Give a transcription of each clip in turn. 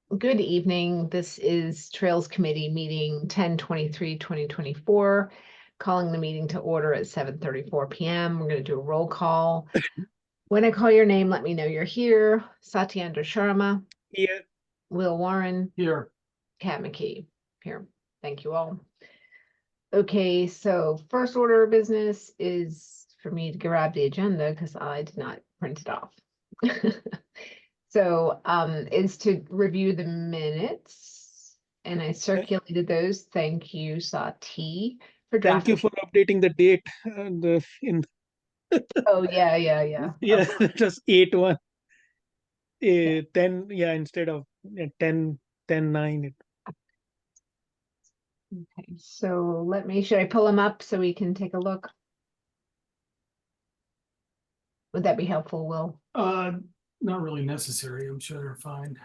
Good evening. This is Trails Committee meeting 10/23/2024, calling the meeting to order at 7:34 p.m. We're going to do a roll call. When I call your name, let me know you're here. Satyendra Sharma, Here. Will Warren, Here. Kat McKee, here. Thank you all. Okay, so first order of business is for me to grab the agenda because I did not print it off. So is to review the minutes, and I circulated those. Thank you, Sati, for Thank you drafting. for updating the date. Oh, yeah. Yeah, Okay. it was 8/1. 10, yeah, instead of 10/9. Okay, so should I pull them up so we can take a look? Would that be helpful, Will? Not really necessary. I'm sure they're fine.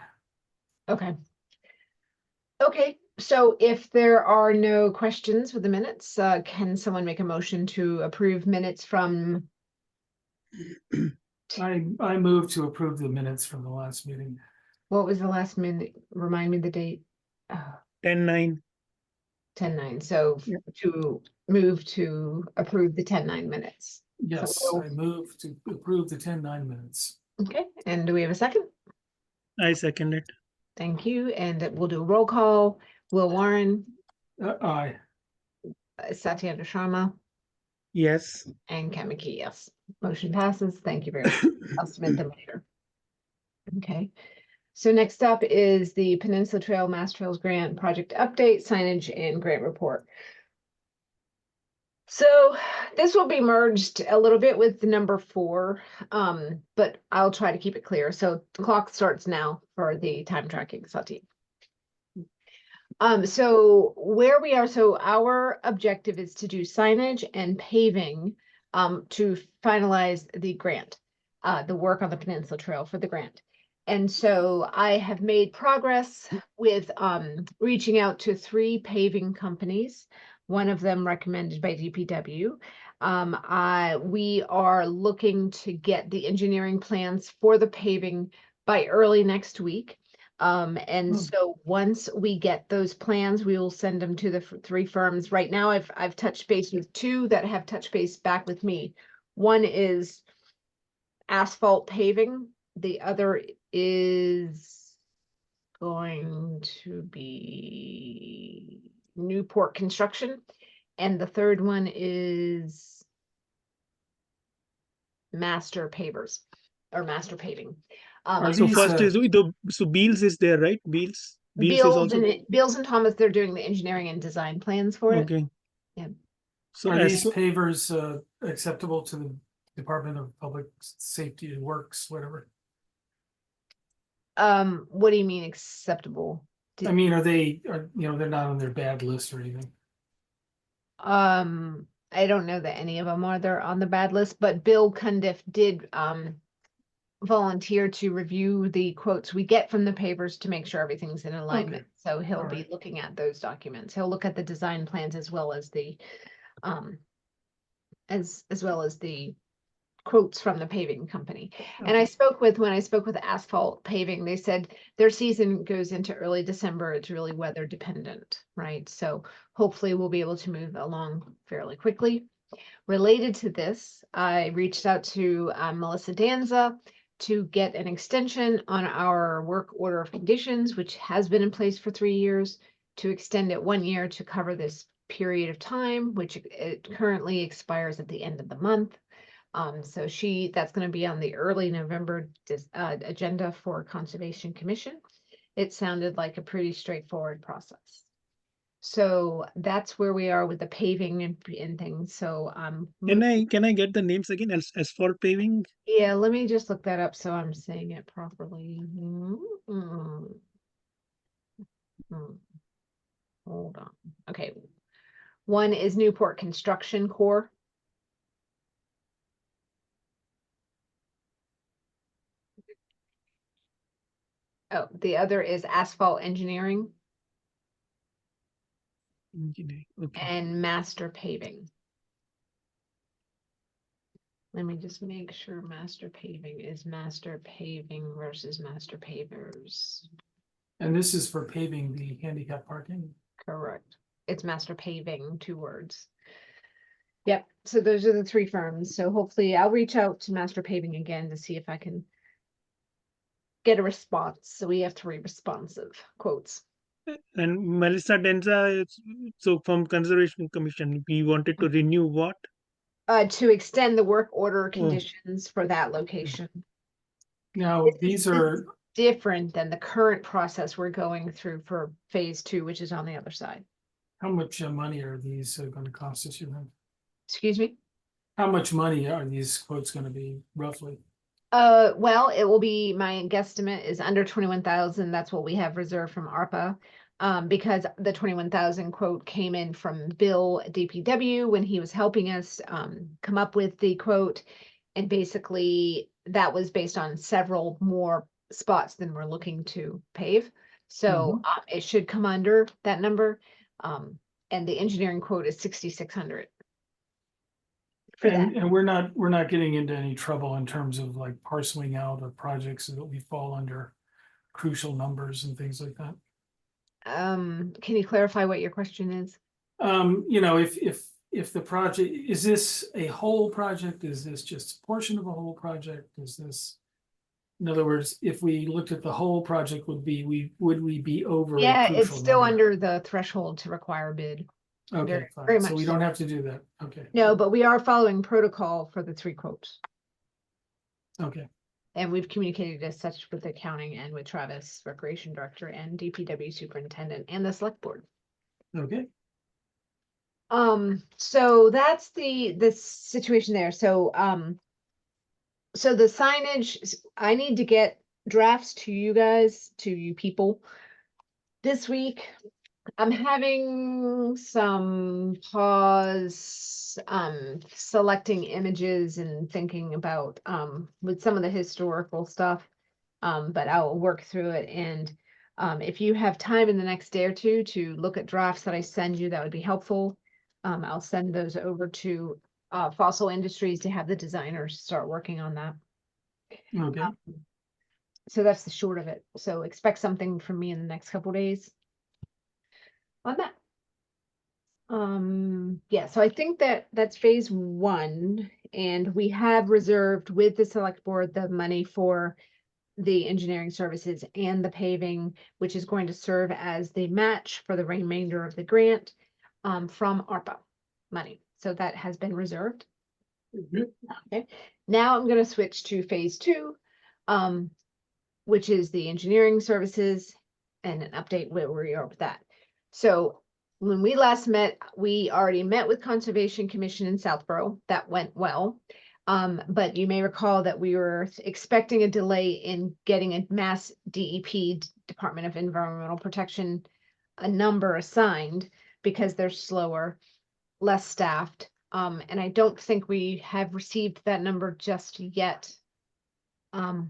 Okay. Okay, so if there are no questions with the minutes, can someone make a motion to approve minutes from? I move to approve the minutes from the last meeting. What was the last minute? Remind me the date. 10/9. 10/9. So Yeah. to move to approve the 10/9 minutes. Yes, So I move to approve the 10/9 minutes. okay, and do we have a second? I second it. Thank you, and we'll do a roll call. Will Warren, Aye. Satyendra Sharma, Yes. and Kat McKee, yes. Motion passes. Thank you very much. I'll submit them later. Okay. So next up is the Peninsula Trail Mass Trails Grant Project Update, Signage, and Grant Report. So this will be merged a little bit with the number 4, but I'll try to keep it clear. So the clock starts now for the time tracking, Sati. So where we are, so our objective is to do signage and paving to finalize the grant, the work on the Peninsula Trail for the grant. And so I have made progress with reaching out to 3 paving companies, one of them recommended by DPW. We are looking to get the engineering plans for the paving by early next week. And so once we get those plans, we will send them to the 3 firms. Right now, I've touched base with 2 that have touched base back with me. One is Asphalt Paving. The other is going to be Newport Construction. And the third one is Master Pavers or Master Paving. So first is so Beals is there, right? Beals is also Beals and Thomas, they're doing the engineering and design plans for it. okay. Yeah. So are these pavers acceptable to the Department of Public Safety and Works, whatever? What do you mean acceptable? I mean, they're not on their bad list or anything? I don't know that any of them are there on the bad list, but Bill Cundiff did volunteer to review the quotes we get from the pavers to make sure everything's in alignment. Okay. So he'll be looking at those documents. He'll look at the design plans as well as the as well as the quotes from the paving company. Okay. And when I spoke with Asphalt Paving, they said their season goes into early December. It's really weather dependent, right? So hopefully we'll be able to move along fairly quickly. Related to this, I reached out to Melissa Danza to get an extension on our work order of conditions, which has been in place for 3 years, to extend it 1 year to cover this period of time, which it currently expires at the end of the month. So that's going to be on the early November agenda for Conservation Commission. It sounded like a pretty straightforward process. So that's where we are with the paving and things. So can I get the names again? Asphalt Paving? Yeah, let me just look that up so I'm saying it properly. Hold on. Okay. One is Newport Construction Corps. Oh, the other is Asphalt Engineering. Okay. And Master Paving. Let me just make sure Master Paving is Master Paving versus Master Pavers. And this is for paving the handicap parking. Correct. It's master paving, 2 words. Yep, so those are the 3 firms. So hopefully I'll reach out to master paving again to see if I can get a response. So we have 3 responsive quotes. And Melissa Denza, so from Conservation Commission, we wanted to renew what? To extend the work order Oh. conditions for that location. Now, This these is are, different than the current process we're going through for phase 2, which is on the other side. how much money are these going to cost us, you think? Excuse me? How much money are these quotes going to be roughly? Well, it will be, my guesstimate is under 21,000. That's what we have reserved from ARPA. Because the 21,000 quote came in from Bill DPW when he was helping us come up with the quote. And basically that was based on several more spots than we're looking to pave. So it should come under that number. And the engineering quote is 6,600. For that. And we're not getting into any trouble in terms of like parceling out of projects so that we fall under crucial numbers and things like that. Can you clarify what your question is? You know, if the project, is this a whole project? Is this just a portion of a whole project? Is this, in other words, if we looked at the whole project, would we be over a Yeah, it's crucial still number? under the threshold to require a bid. Okay, very fine. So much we so. don't have to do that. Okay. No, but we are following protocol for the 3 quotes. Okay. And we've communicated as such with accounting and with Travis, Recreation Director, and DPW Superintendent, and the Select Board. Okay. So that's the situation there. So so the signage, I need to get drafts to you guys, to you people this week. I'm having some pause selecting images and thinking about with some of the historical stuff. But I'll work through it. And if you have time in the next day or 2 to look at drafts that I send you, that would be helpful. I'll send those over to Fossil Industries to have the designers start working on that. Okay. So that's the short of it. So expect something from me in the next couple days on that. Yeah, so I think that's phase 1, and we have reserved with the Select Board the money for the engineering services and the paving, which is going to serve as the match for the remainder of the grant from ARPA money. So that has been reserved. Okay, now I'm going to switch to phase 2, which is the engineering services and an update where we are with that. So when we last met, we already met with Conservation Commission in Southborough. That went well. But you may recall that we were expecting a delay in getting a Mass DEP, Department of Environmental Protection, a number assigned because they're slower, less staffed. And I don't think we have received that number just yet. Now,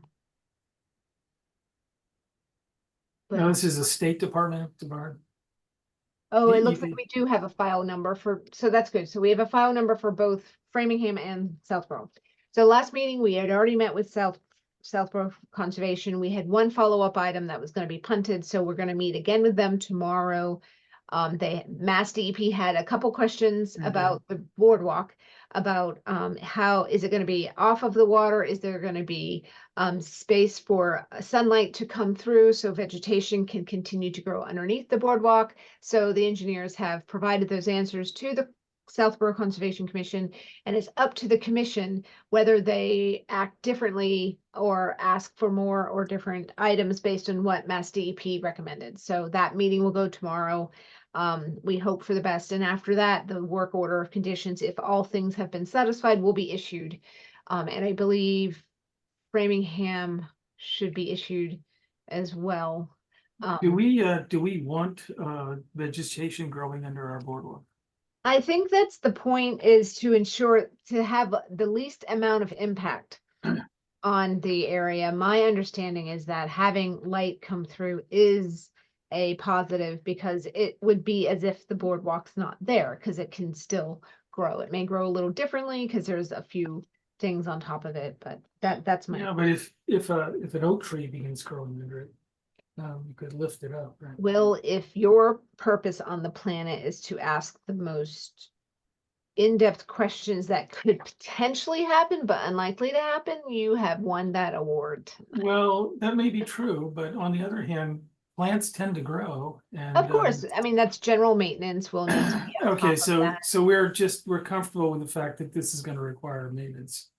But this is a State Department. oh, it looks DEP. like we do have a file number for, so that's good. So we have a file number for both Framingham and Southborough. So last meeting, we had already met with Southborough Conservation. We had one follow-up item that was going to be punted, so we're going to meet again with them tomorrow. Mass DEP had a couple questions about the boardwalk, about how is it going to be off of the water? Is there going to be space for sunlight to come through so vegetation can continue to grow underneath the boardwalk? So the engineers have provided those answers to the Southborough Conservation Commission, and it's up to the commission whether they act differently or ask for more or different items based on what Mass DEP recommended. So that meeting will go tomorrow. We hope for the best. And after that, the work order of conditions, if all things have been satisfied, will be issued. And I believe Framingham should be issued as well. Do we want vegetation growing under our boardwalk? I think that's the point, is to ensure to have the least amount of impact on the area. My understanding is that having light come through is a positive, because it would be as if the boardwalk's not there, because it can still grow. It may grow a little differently because there's a few things on top of it, but that's my Yeah, but if an oak tree begins growing under it, You could lift it up, right? Will, if your purpose on the planet is to ask the most in-depth questions that could potentially happen, but unlikely to happen, you have won that award. Well, that may be true, but on the other hand, plants tend to grow and. Of course, I mean, that's general maintenance. We'll need to be on top Okay, of so, that. so we're comfortable with the fact that this is gonna require maintenance.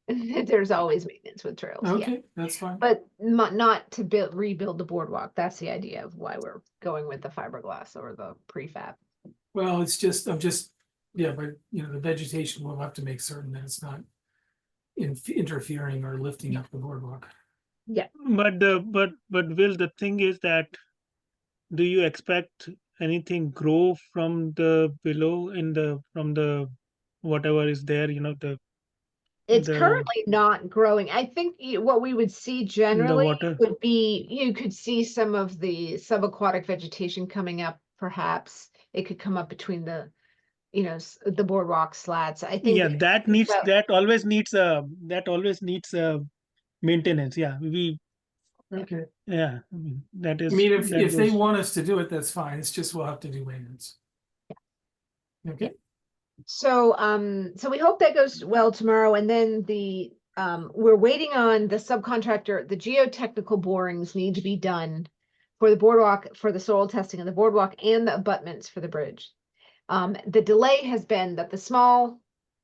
There's always maintenance with trails, yeah. Okay, that's fine. But not to rebuild the boardwalk. That's the idea of why we're going with the fiberglass or the prefab. Well, yeah, but the vegetation will have to make certain that it's not interfering or lifting up the boardwalk. But Will, the thing is that, do you expect anything grow from the below from the whatever is there, It's the currently not growing. I think what we would see generally water? would be, you could see some of the subaquatic vegetation coming up, perhaps. It could come up between the, the boardwalk slats. I think. Yeah, that always needs maintenance. Yeah, Okay. I mean, that I is mean, that if they goes- want us to do it, that's fine. It's just we'll have to do maintenance. Okay. So, so we hope that goes well tomorrow, and then we're waiting on the subcontractor. The geotechnical borings need to be done for the boardwalk, for the soil testing of the boardwalk and the abutments for the bridge. The delay has been that the small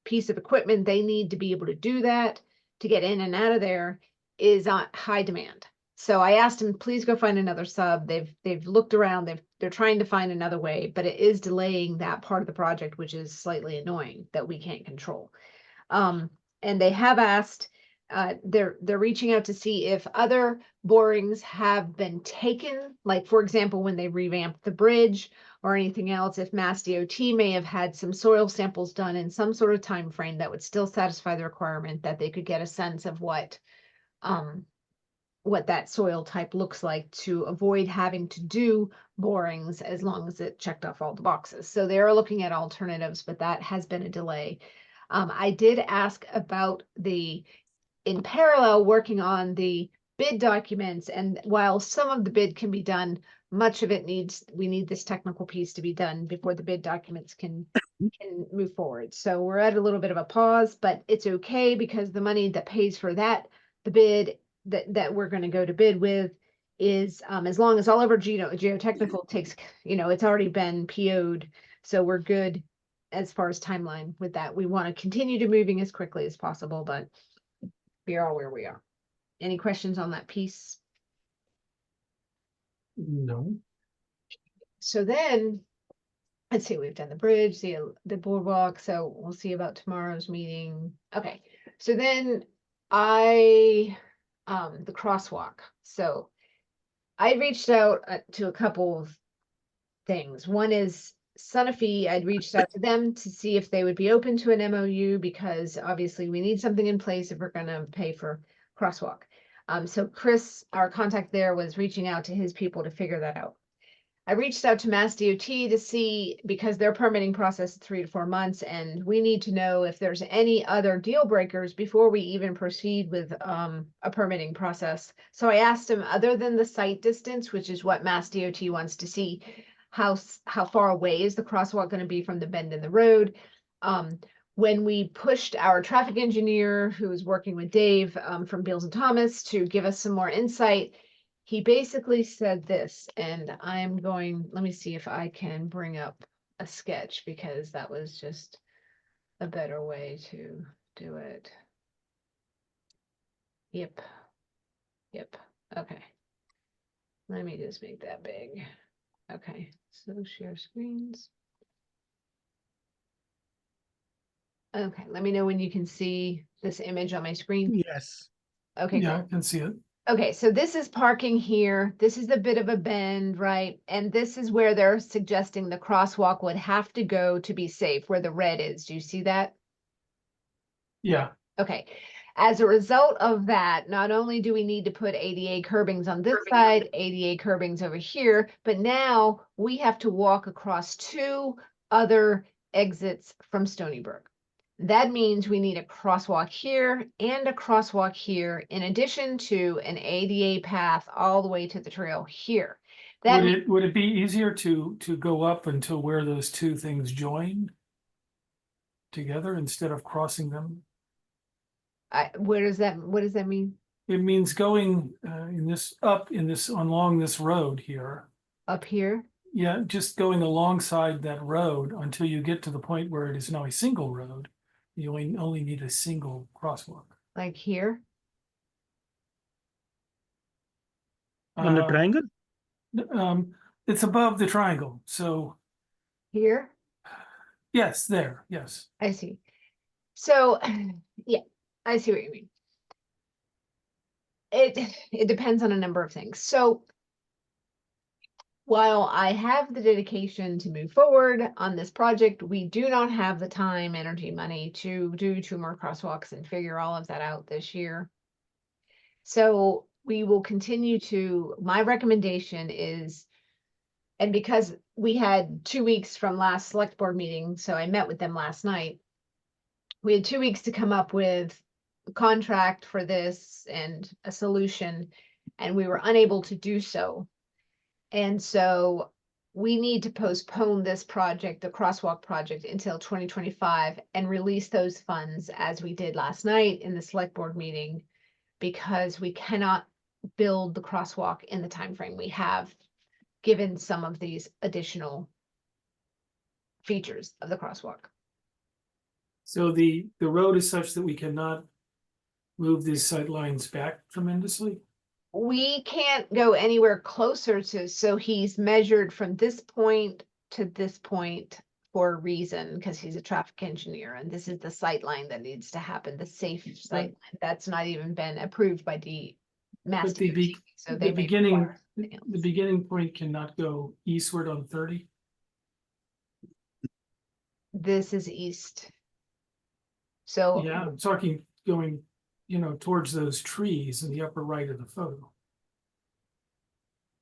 piece of equipment they need to be able to do that, to get in and out of there, is on high demand. So I asked him, please go find another sub. They've looked around, they're trying to find another way, but it is delaying that part of the project, which is slightly annoying that we can't control. And they have asked, they're reaching out to see if other borings have been taken, like for example, when they revamped the bridge or anything else, if Mass DOT may have had some soil samples done in some sort of time frame that would still satisfy the requirement, that they could get a sense of what that soil type looks like, to avoid having to do borings as long as it checked off all the boxes. So they're looking at alternatives, but that has been a delay. I did ask about in parallel, working on the bid documents, and while some of the bid can be done, much of it we need this technical piece to be done before the bid documents can move forward. So we're at a little bit of a pause, but it's okay, because the money that pays for the bid that we're going to go to bid with is, as long as all of our geotechnical takes, it's already been PO'd, so we're good as far as timeline with that. We want to continue to moving as quickly as possible, but we are where we are. Any questions on that piece? No. So then, let's see, we've done the bridge, the boardwalk, so we'll see about tomorrow's meeting. Okay, so then the crosswalk. So I reached out to a couple of things. One is Sunapee. I'd reached out to them to see if they would be open to an MOU, because obviously we need something in place if we're going to pay for crosswalk. So Chris, our contact there, was reaching out to his people to figure that out. I reached out to Mass DOT to see, because their permitting process is 3 to 4 months, and we need to know if there's any other deal breakers before we even proceed with a permitting process. So I asked him, other than the site distance, which is what Mass DOT wants to see, how far away is the crosswalk going to be from the bend in the road? When we pushed our traffic engineer, who was working with Dave from Beals and Thomas, to give us some more insight, he basically said this, and let me see if I can bring up a sketch, because that was just a better way to do it. Yep. Okay. Let me just make that big. Okay, so share screens. Okay, let me know when you can see this image on my screen. Yes. Okay, Yeah, cool. I can see it. Okay, so this is parking here. This is a bit of a bend, right? And this is where they're suggesting the crosswalk would have to go to be safe, where the red is. Do you see that? Yeah. Okay. As a result of that, not only do we need to put ADA curbings on this side, ADA curbings over here, but now we have to walk across 2 other exits from Stony Brook. That means we need a crosswalk here and a crosswalk here, in addition to an ADA path all the way to the trail here. That means Would it be easier to go up until where those two things join together instead of crossing them? what does that mean? It means going along this road here. Up here? Yeah, just going alongside that road until you get to the point where it is now a single road. You only need a single crosswalk. Like here? On the Uh, triangle? It's above the triangle, so Here? yes, there, yes. I see. So, yeah, I see what you mean. It depends on a number of things. So while I have the dedication to move forward on this project, we do not have the time, energy, money to do 2 more crosswalks and figure all of that out this year. So we will continue to, my recommendation is, and because we had 2 weeks from last select board meeting, so I met with them last night. We had 2 weeks to come up with a contract for this and a solution, and we were unable to do so. And so we need to postpone this project, the crosswalk project, until 2025 and release those funds as we did last night in the select board meeting, because we cannot build the crosswalk in the time frame we have, given some of these additional features of the crosswalk. So the road is such that we cannot move these sight lines back tremendously. We can't go anywhere closer to, so he's measured from this point to this point for a reason, because he's a traffic engineer, and this is the sight line that needs to happen, the safe sight line. That's not even been approved by Mass But the DOT, so they the may beginning, require something else. the beginning point cannot go eastward on 30. This is east. So Yeah, I'm talking going, towards those trees in the upper right of the photo.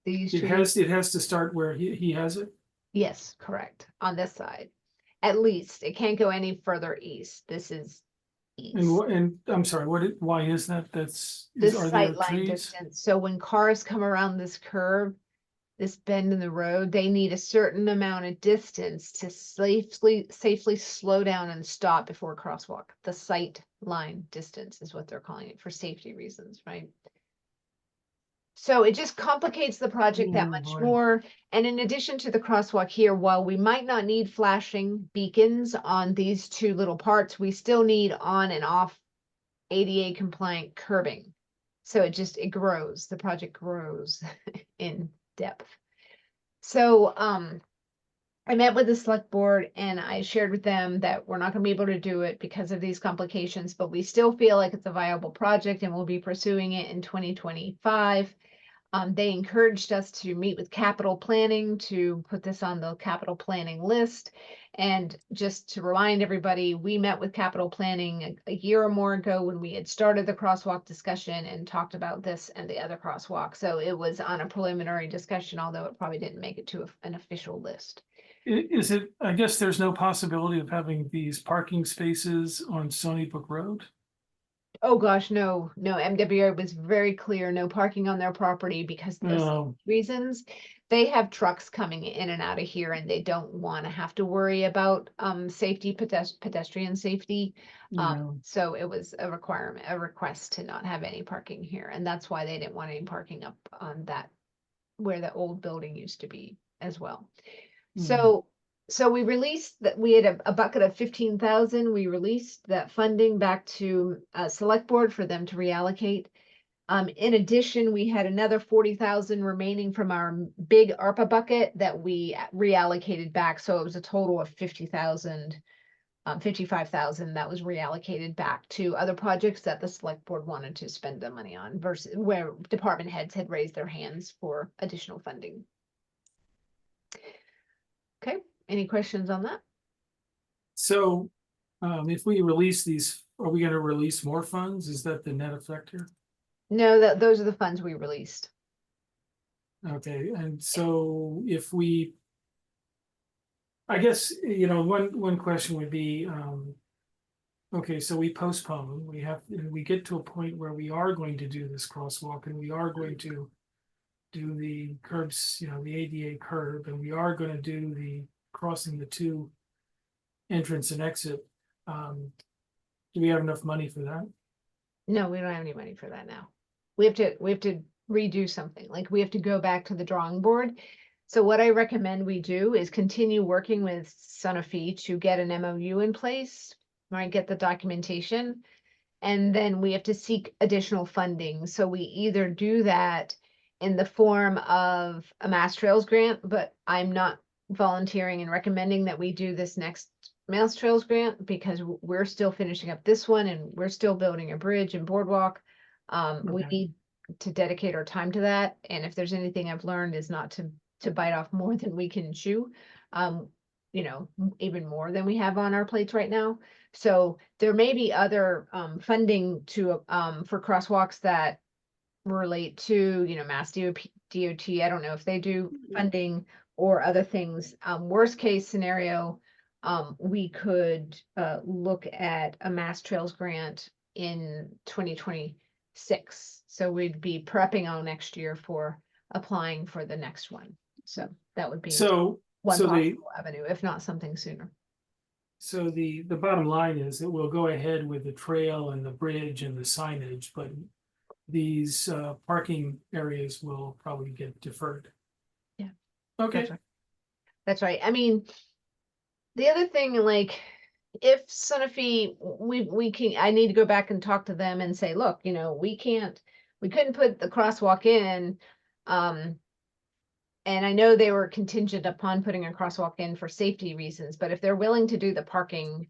these It trees, has to start where he has it. yes, correct, on this side. At least, it can't go any further east. This is east. And I'm sorry, why is that? This are there sight line trees? distance, so when cars come around this curve, this bend in the road, they need a certain amount of distance to safely slow down and stop before a crosswalk. The sight line distance is what they're calling it for safety reasons, right? So it just complicates the project that Oh, much boy. more. And in addition to the crosswalk here, while we might not need flashing beacons on these 2 little parts, we still need on and off ADA compliant curbing. So it grows, the project grows in depth. So I met with the select board and I shared with them that we're not gonna be able to do it because of these complications, but we still feel like it's a viable project and we'll be pursuing it in 2025. They encouraged us to meet with capital planning to put this on the capital planning list. And just to remind everybody, we met with capital planning a year or more ago when we had started the crosswalk discussion and talked about this and the other crosswalk. So it was on a preliminary discussion, although it probably didn't make it to an official list. Is it, I guess there's no possibility of having these parking spaces on Stony Brook Road? Oh gosh, no, MWA was very clear, no parking on their property because of No. reasons. They have trucks coming in and out of here and they don't want to have to worry about safety, pedestrian safety. No. So it was a request to not have any parking here. And that's why they didn't want any parking up on that where the old building used to be as well. So we released that, we had a bucket of 15,000. We released that funding back to select board for them to reallocate. In addition, we had another 40,000 remaining from our big ARPA bucket that we reallocated back. So it was a total of 50,000, 55,000 that was reallocated back to other projects that the select board wanted to spend the money on versus where department heads had raised their hands for additional funding. Okay. Any questions on that? So, if we release these, are we gonna release more funds? Is that the net effect here? No, those are the funds we released. Okay, and so if I guess, one question would be, okay, so we postpone, we get to a point where we are going to do this crosswalk and we are going to do the curbs, the ADA curb, and we are gonna do the crossing the two entrance and exit. Do we have enough money for that? No, we don't have any money for that now. We have to redo something, like we have to go back to the drawing board. So what I recommend we do is continue working with Sanofi to get an MOU in place, right? Get the documentation. And then we have to seek additional funding. So we either do that in the form of a Mass Trails grant, but I'm not volunteering and recommending that we do this next Mass Trails grant because we're still finishing up this one and we're still building a bridge and boardwalk. We Okay. need to dedicate our time to that. And if there's anything I've learned is not to bite off more than we can chew. Even more than we have on our plates right now. So there may be other funding to for crosswalks that relate to, Mass DOT. I don't know if they do funding or other things. Worst case scenario, we could look at a Mass Trails grant in 2026. So we'd be prepping on next year for applying for the next one. So that would be So, one so possible avenue, if not something sooner. so the bottom line is that we'll go ahead with the trail and the bridge and the signage, but these parking areas will probably get deferred. Yeah. Okay, That's right. That's right. I mean, the other thing, like, if Sanofi, I need to go back and talk to them and say, look, we couldn't put the crosswalk in. And I know they were contingent upon putting a crosswalk in for safety reasons, but if they're willing to do the parking,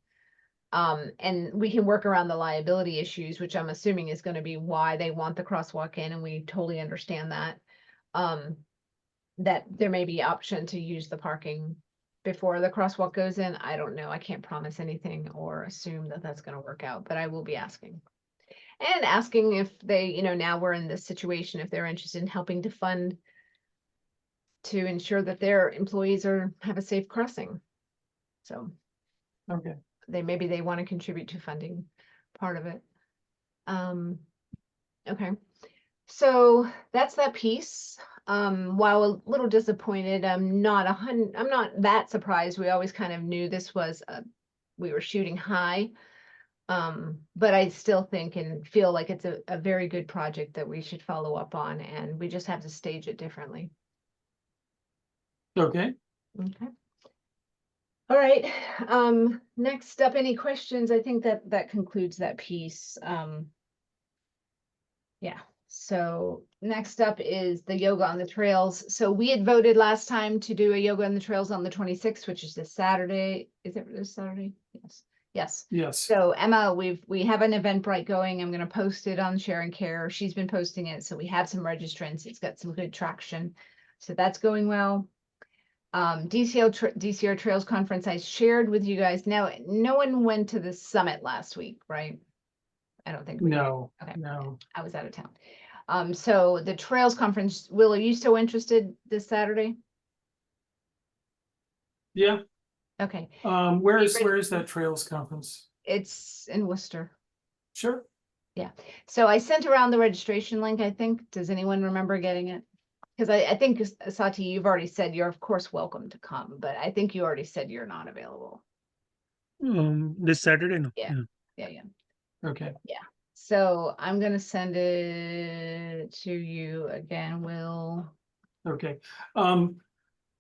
and we can work around the liability issues, which I'm assuming is going to be why they want the crosswalk in, and we totally understand that. That there may be option to use the parking before the crosswalk goes in. I don't know. I can't promise anything or assume that that's going to work out, but I will be asking. And asking if they, now we're in this situation, if they're interested in helping to fund to ensure that their employees have a safe crossing. So okay. maybe they want to contribute to funding part of it. Okay. So that's that piece. While a little disappointed, I'm not that surprised. We always kind of knew this was we were shooting high. But I still think and feel like it's a very good project that we should follow up on, and we just have to stage it differently. Okay, Okay. All right. Next up, any questions? I think that concludes that piece. Yeah. So next up is the yoga on the trails. So we had voted last time to do a yoga on the trails on the 26th, which is this Saturday. Is it this Saturday? Yes. Yes. yes, So Emma, we have an Eventbrite going. I'm going to post it on Share and Care. She's been posting it. So we have some registrants. It's got some good traction. So that's going well. DCR Trails Conference, I shared with you guys. Now, no one went to the summit last week, right? I don't think we did. no, Okay. no. I was out of town. So the Trails Conference, Will, are you still interested this Saturday? Yeah, Okay. where is that Trails Conference? It's in Worcester. Sure. So I sent around the registration link, I think. Does anyone remember getting it? Because I think, Sati, you've already said you're of course welcome to come, but I think you already said you're not available. This Saturday, no. Yeah. Yeah. Okay, So I'm gonna send it to you again, Will. okay.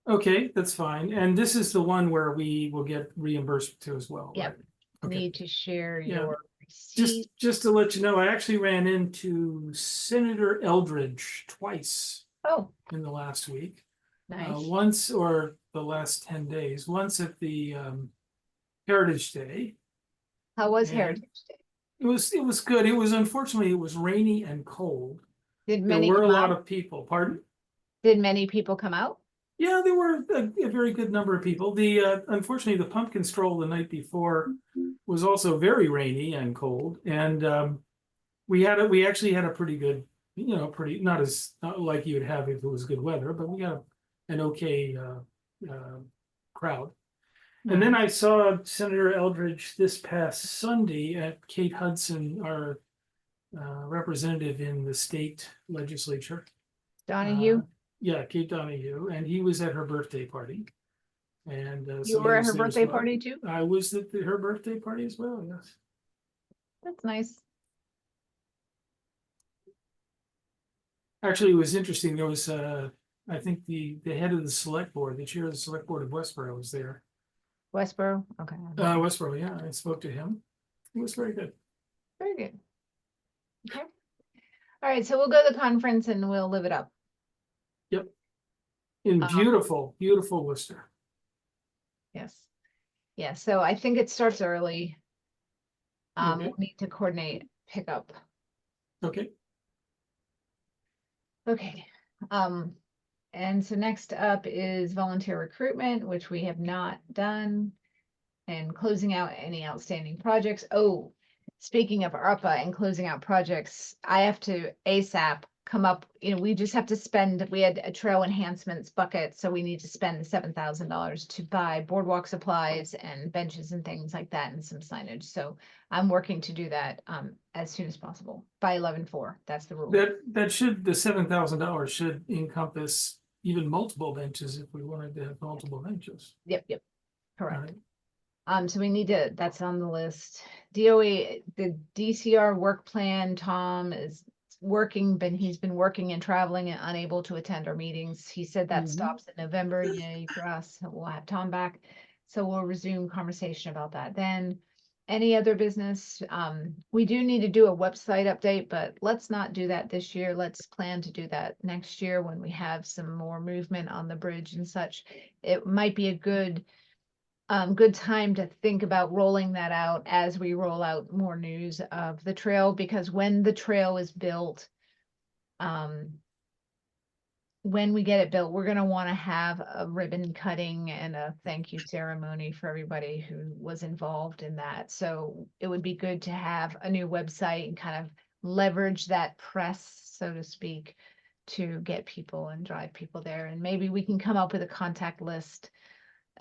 Okay, that's fine. And this is the one where we will get reimbursed too as well, Yep. right? Okay. Need to share Yeah. your receipt. Just to let you know, I actually ran into Senator Eldridge twice Oh, in the last week. nice. Once or the last 10 days, once at the Heritage Day. How was and Heritage Day? It was good. Unfortunately, it was rainy and cold. Did There many were a come lot out? of people. Pardon? Did many people come out? Yeah, there were a very good number of people. Unfortunately, the pumpkin stroll the night before was also very rainy and cold, and we actually had a pretty good, not like you'd have if it was good weather, but we got an okay crowd. And then I saw Senator Eldridge this past Sunday at Kate Hudson, our representative in the state legislature. Donahue, Yeah, Kate Donahue, and he was at her birthday party. And you so he were at was her there as birthday well. party too? I was at her birthday party as well, yes. That's nice. Actually, it was interesting. There was, I think the head of the select board, the chair of the select board of Westboro was there. Westboro, okay. Westboro, yeah, I spoke to him. It was very good. Very good. Okay. All right, so we'll go to the conference and we'll live it up. In beautiful, beautiful Worcester. Yes. Yeah, so I think it starts early. Okay. We'll need to coordinate pickup. Okay, Okay. And so next up is volunteer recruitment, which we have not done. And closing out any outstanding projects. Oh, speaking of ARPA and closing out projects, I have to ASAP come up, we just have to spend, we had a trail enhancements bucket, so we need to spend $7,000 to buy boardwalk supplies and benches and things like that and some signage. So I'm working to do that as soon as possible by 11/4. That's the rule. that should, the $7,000 should encompass even multiple benches if we wanted to have multiple benches. Yep, correct. Right. So we need to, that's on the list. DOE, the DCR work plan, Tom is working, but he's been working and traveling and unable to attend our meetings. He said that stops in November. Yay for us. So we'll have Tom back. So we'll resume conversation about that then. Any other business? We do need to do a website update, but let's not do that this year. Let's plan to do that next year when we have some more movement on the bridge and such. It might be a good time to think about rolling that out as we roll out more news of the trail, because when the trail is built, when we get it built, we're going to want to have a ribbon cutting and a thank you ceremony for everybody who was involved in that. So it would be good to have a new website and kind of leverage that press, so to speak, to get people and drive people there. And maybe we can come up with a contact list,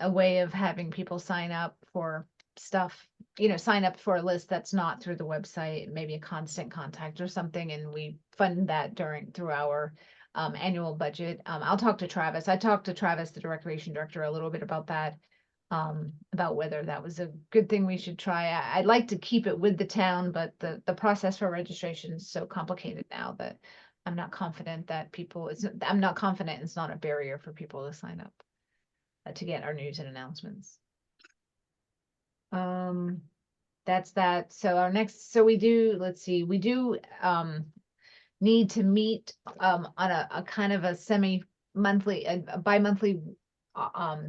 a way of having people sign up for stuff, sign up for a list that's not through the website, maybe a constant contact or something, and we fund that through our annual budget. I'll talk to Travis. I talked to Travis, the recreation director, a little bit about that, about whether that was a good thing we should try. I'd like to keep it with the town, but the process for registration is so complicated now that I'm not confident that it's not a barrier for people to sign up to get our news and announcements. That's that. So we do need to meet on a kind of a semi-monthly, a bi-monthly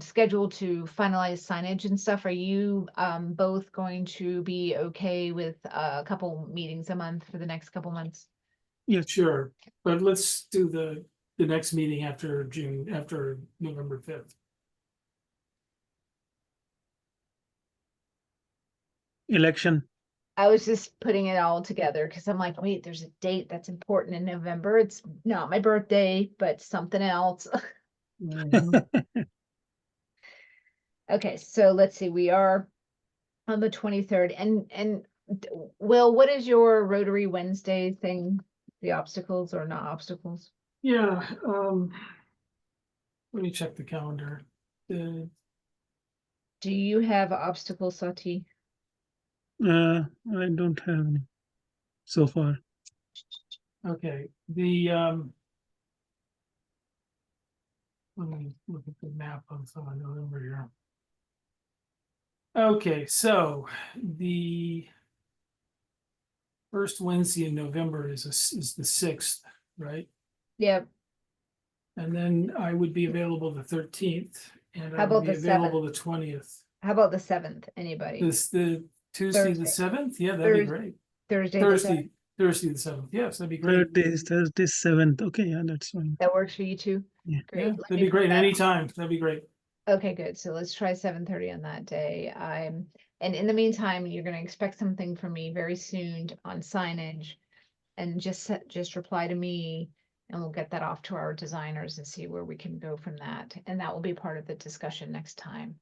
schedule to finalize signage and stuff. Are you both going to be okay with a couple meetings a month for the next couple months? Yeah, sure, but let's do the next meeting after November 5th. Election. I was just putting it all together because I'm like, wait, there's a date that's important in November. It's not my birthday, but something else. Okay, so let's see. We are on the 23rd, and Will, what is your Rotary Wednesday thing? The obstacles or not obstacles? Yeah, let me check the calendar. Do you have obstacles, Sati? I don't have any so far. Okay, let me look at the map on November here. Okay, so the first Wednesday in November is the 6th, right? Yep. And then I would be available the 13th, and How I would about be the available the 20th. How about the 7th? Anybody? The Tuesday the Thursday. 7th? Yeah, that'd be great. Thursday. Thursday the 7th. Yes, that'd be great. Thursday 7th. Okay, yeah, that's fine. That works for you too? Yeah. Great. Yeah, Let that'd me be put great that- anytime. That'd be great. Okay, good. So let's try 7:30 on that day. And in the meantime, you're gonna expect something from me very soon on signage. And just reply to me and we'll get that off to our designers and see where we can go from that. And that will be part of the discussion next time.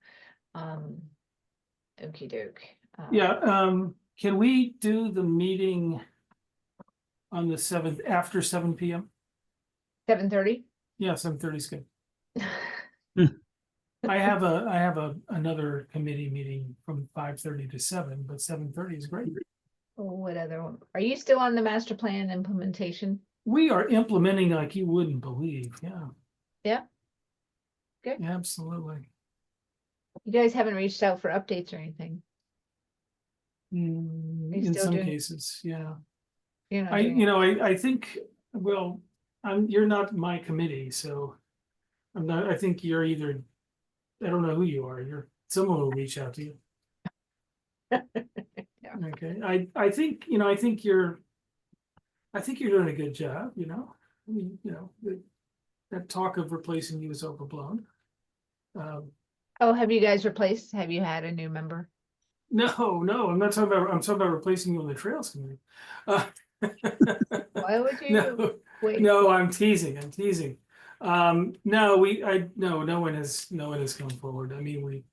Okey doke. Yeah, can we do the meeting on the 7th after 7 PM? 7:30? Yeah, 7:30 is good. I have another committee meeting from 5:30 to 7, but 7:30 is great. What other one? Are you still on the master plan implementation? We are implementing like you wouldn't believe, yeah. Yeah. Good. Absolutely. You guys haven't reached out for updates or anything? In still some doing- cases, yeah. You're not I, doing you know, I think, well, you're not my committee, so I'm not, I think you're either, I don't know who you are, someone will reach out to you. Yeah. Okay, I think, I think you're doing a good job, I mean, that talk of replacing you is overblown. Oh, have you guys replaced? Have you had a new member? No, I'm not talking about, I'm talking about replacing you on the Trails Committee. Why would you No, wait? no, I'm teasing. No, no one has come forward. I mean,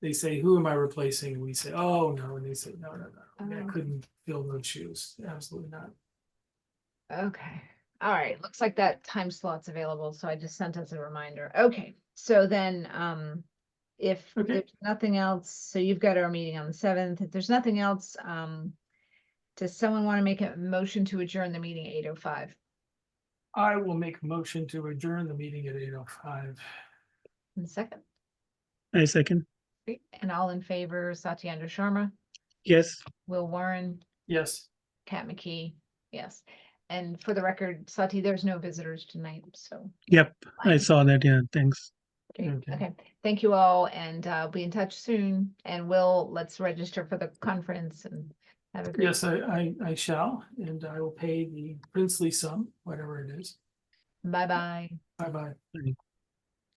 they say, who am I replacing? And we say, oh, no, and they say, no. I Oh. couldn't fill those shoes, absolutely not. Okay, all right, looks like that time slot's available, so I just sent us a reminder. Okay, so then, if Okay. there's nothing else, so you've got our meeting on the 7th, if there's nothing else, does someone want to make a motion to adjourn the meeting at 8:05? I will make a motion to adjourn the meeting at 8:05. In a second. I second. Great. And all in favor, Satyendra Sharma, Yes. Will Warren, Yes, Kat McKee, yes. And for the record, Sati, there's no visitors tonight, so. Yep. I fine. saw that. Yeah. Thanks. Great. Okay. Okay, thank you all, and I'll be in touch soon, and let's register for the conference and have a great. yes, I shall, and I will pay the princely sum, whatever it is. Bye-bye. Bye-bye.